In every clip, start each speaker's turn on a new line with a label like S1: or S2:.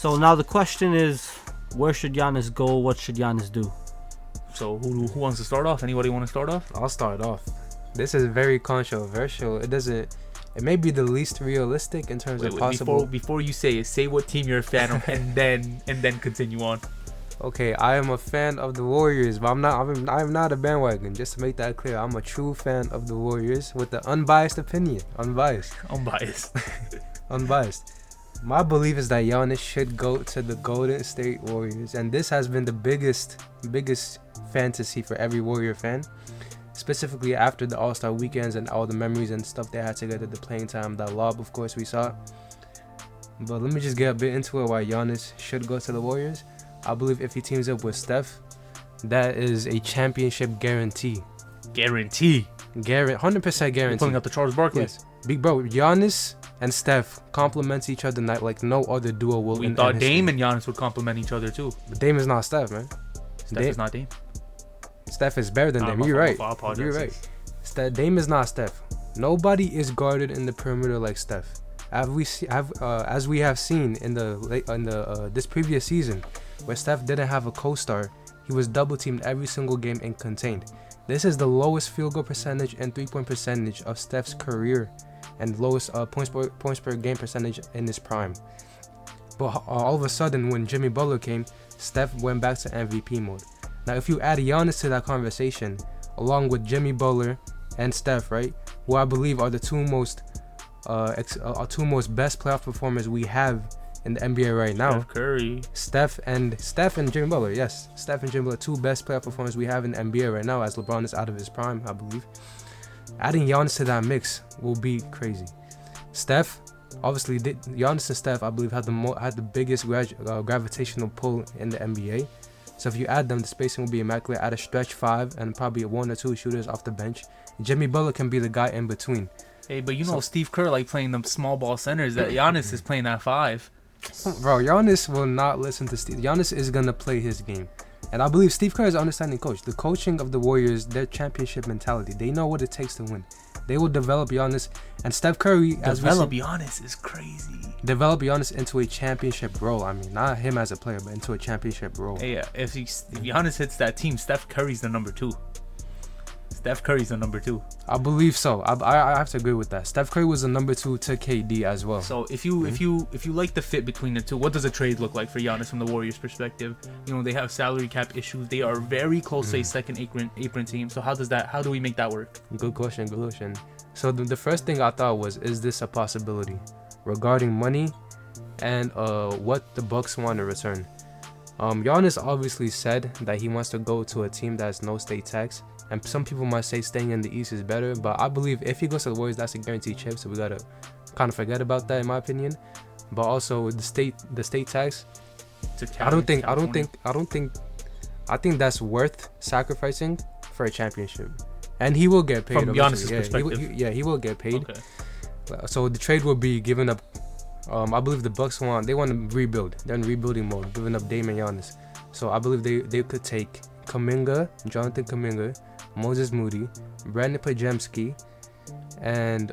S1: So now the question is, where should Giannis go? What should Giannis do?
S2: So who wants to start off? Anybody want to start off?
S3: I'll start off. This is very controversial. It may be the least realistic in terms of possible.
S2: Before you say what team you're a fan of, and then continue on.
S3: Okay, I am a fan of the Warriors, but I'm not a bandwagon. Just to make that clear, I'm a true fan of the Warriors with the unbiased opinion. Unbiased. My belief is that Giannis should go to the Golden State Warriors, and this has been the biggest fantasy for every Warrior fan, specifically after the All-Star weekends and all the memories and stuff they had together, the playing time, that lob, of course, we saw. But let me just get a bit into it why Giannis should go to the Warriors. I believe if he teams up with Steph, that is a championship guarantee.
S2: 100%
S3: guarantee.
S2: Pulling up the Charles Barkley.
S3: Yes. Big bro, Giannis and Steph complement each other like no other duo will.
S2: We thought Dame and Giannis would complement each other too.
S3: But Dame is not Steph, man.
S2: Steph is not Dame.
S3: Steph is better than Dame. You're right. You're right. Dame is not Steph. Nobody is guarded in the perimeter like Steph. As we have seen in this previous season, where Steph didn't have a co-star, he was double teamed every single game and contained. This is the lowest field goal percentage and 3-point percentage of Steph's career, and lowest points per game percentage in his prime. But all of a sudden, when Jimmy Butler came, Steph went back to MVP mode. Now, if you add Giannis to that conversation, along with Jimmy Butler and Steph, right, who I believe are the two most best playoff performers we have in the NBA right now.
S2: Steph Curry.
S3: Steph and Jimmy Butler, yes. Steph and Jimmy Butler, two best playoff performers we have in the NBA right now, as LeBron is out of his prime, I believe. Adding Giannis to that mix will be crazy. Steph, obviously, Giannis and Steph, I believe, had the biggest gravitational pull in the NBA. So if you add them, the spacing will be immaculate. Add a stretch five and probably one or two shooters off the bench. Jimmy Butler can be the guy in between.
S2: Hey, but Steve Kerr like playing them small ball centers. That Giannis is playing that five.
S3: Bro, Giannis will not listen to Steve. Giannis is gonna play his game, and I believe Steve Kerr is an understanding coach. The coaching of the Warriors, their championship mentality. They know what it takes to win. They will develop Giannis, and Steph Curry.
S2: Giannis is crazy.
S3: Develop Giannis into a championship role. I mean, not him as a player, but into a championship role.
S2: Hey, if Giannis hits that team, Steph Curry's the number two. I believe so. I have to agree with that. Steph Curry was the number two to KD as well. So if you like the fit between the two, what does a trade look like for Giannis from the Warriors' perspective? They have salary cap issues. They are very close to a second apron team. So how do we make that work?
S3: Good question. So the first thing I thought was, is this a possibility regarding money and what the Bucks want to return? Giannis obviously said that he wants to go to a team that has no state tax. And some people might say staying in the East is better, but I believe if he goes to the Warriors, that's a guaranteed chip. So we gotta kind of forget about that, in my opinion. But also the state tax, I think that's worth sacrificing for a championship. And he will get paid.
S2: From Giannis' perspective,
S3: he will get paid.
S2: Okay.
S3: So the trade will be giving up. I believe the Bucks want to rebuild. They're in rebuilding mode, giving up Dame and Giannis. So I believe they could take Jonathan Kuminga, Moses Moody, Brandon Pajemski, and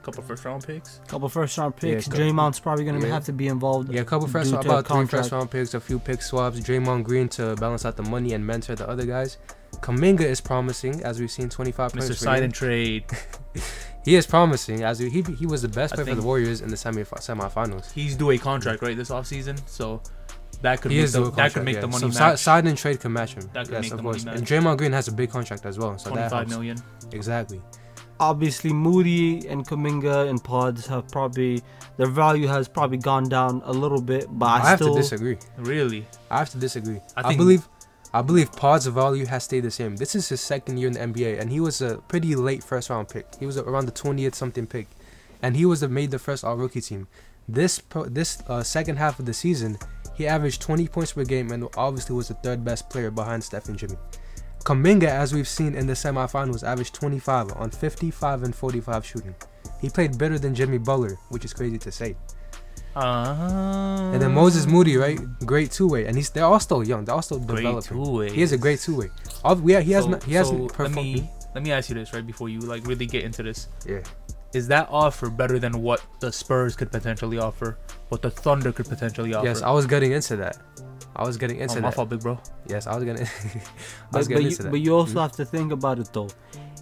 S2: couple first round picks.
S1: Yeah, Draymond's probably gonna have to be involved.
S3: Yeah, about 3 first round picks, a few pick swaps. Draymond Green to balance out the money and mentor the other guys. Kuminga is promising, as we've seen, 25 points.
S2: Mr. Sign and Trade.
S3: He is promising, as he was the best player for the Warriors in the semifinals.
S2: He's due a contract right this offseason, so that could make the money
S3: so
S2: match.
S3: Sign and trade can match him.
S2: That could make the money match.
S3: And Draymond Green has a big contract as well, so
S2: $25 million.
S3: Exactly.
S1: Obviously, Moody and Kuminga and Pods have their value has probably gone down a little bit, but I
S3: have to disagree.
S2: Really?
S3: I have to disagree. I believe Pod's value has stayed the same. This is his second year in the NBA, and he was a pretty late first round pick. He was around the 20th something pick, and he made the first all rookie team. This second half of the season, he averaged 20 points per game and obviously was the third best player behind Steph and Jimmy. Kuminga, as we've seen in the semifinals, averaged 25 on 55 and 45 shooting. He played better than Jimmy Butler, which is crazy to say. And then Moses Moody, right? Great two-way, and they're all still young. They're all still developing. He is a great two-way. He hasn't performed.
S2: Let me ask you this right before you really get into this.
S3: Yeah.
S2: is that offer better than what the Spurs could potentially offer, what the Thunder could potentially offer?
S3: Yes, I was getting into that.
S2: My fault, big bro.
S3: Yes, I was getting into that.
S1: But you also have to think about it though.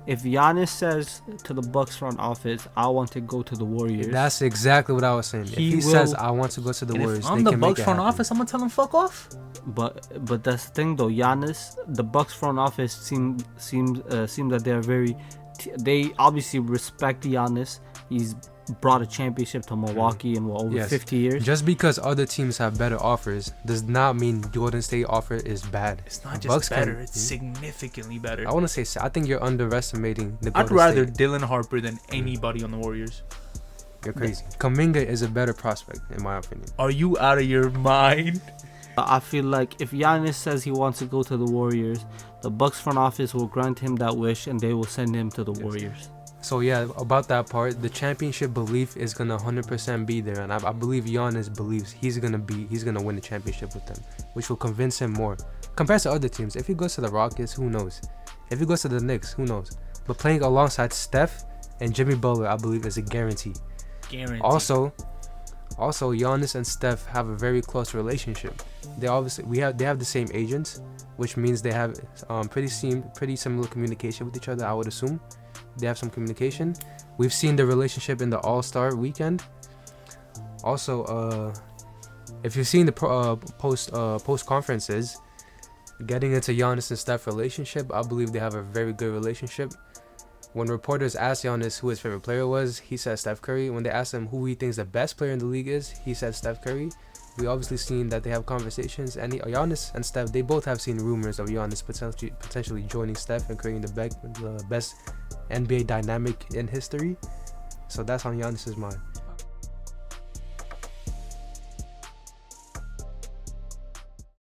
S1: If Giannis says to the Bucks front office, "I want to go to the Warriors,"
S3: that's exactly what I was saying. If he says, "I want to go to the Warriors,"
S2: if I'm the Bucks front office, I'm gonna tell him fuck off.
S1: But that's the thing though. Giannis, the Bucks front office seem that they're very. They obviously respect Giannis. He's brought a championship to Milwaukee in over 50 years.
S3: Just because other teams have better offers does not mean Golden State offer is bad.
S2: It's not just better, it's significantly better.
S3: I want to say, I think you're underestimating the
S2: I'd rather Dylan Harper than anybody on the Warriors.
S3: You're crazy. Kuminga is a better prospect, in my opinion.
S2: Are you out of your mind?
S1: I feel like if Giannis says he wants to go to the Warriors, the Bucks front office will grant him that wish and they will send him to the Warriors.
S3: So yeah, about that part, the championship belief is gonna 100% be there, and I believe Giannis believes he's gonna win the championship with them, which will convince him more compared to other teams. If he goes to the Rockets, who knows? If he goes to the Knicks, who knows? But playing alongside Steph and Jimmy Butler, I believe is a guarantee. Also, Giannis and Steph have a very close relationship. They have the same agents, which means they have pretty similar communication with each other. I would assume they have some communication. We've seen the relationship in the All-Star weekend. Also, if you've seen the post conferences, getting into Giannis and Steph relationship, I believe they have a very good relationship. When reporters asked Giannis who his favorite player was, he said Steph Curry. When they asked him who he thinks the best player in the league is, he said Steph Curry. We obviously seen that they have conversations, and Giannis and Steph, they both have seen rumors of Giannis potentially joining Steph and creating the best NBA dynamic in history. So that's on Giannis's mind.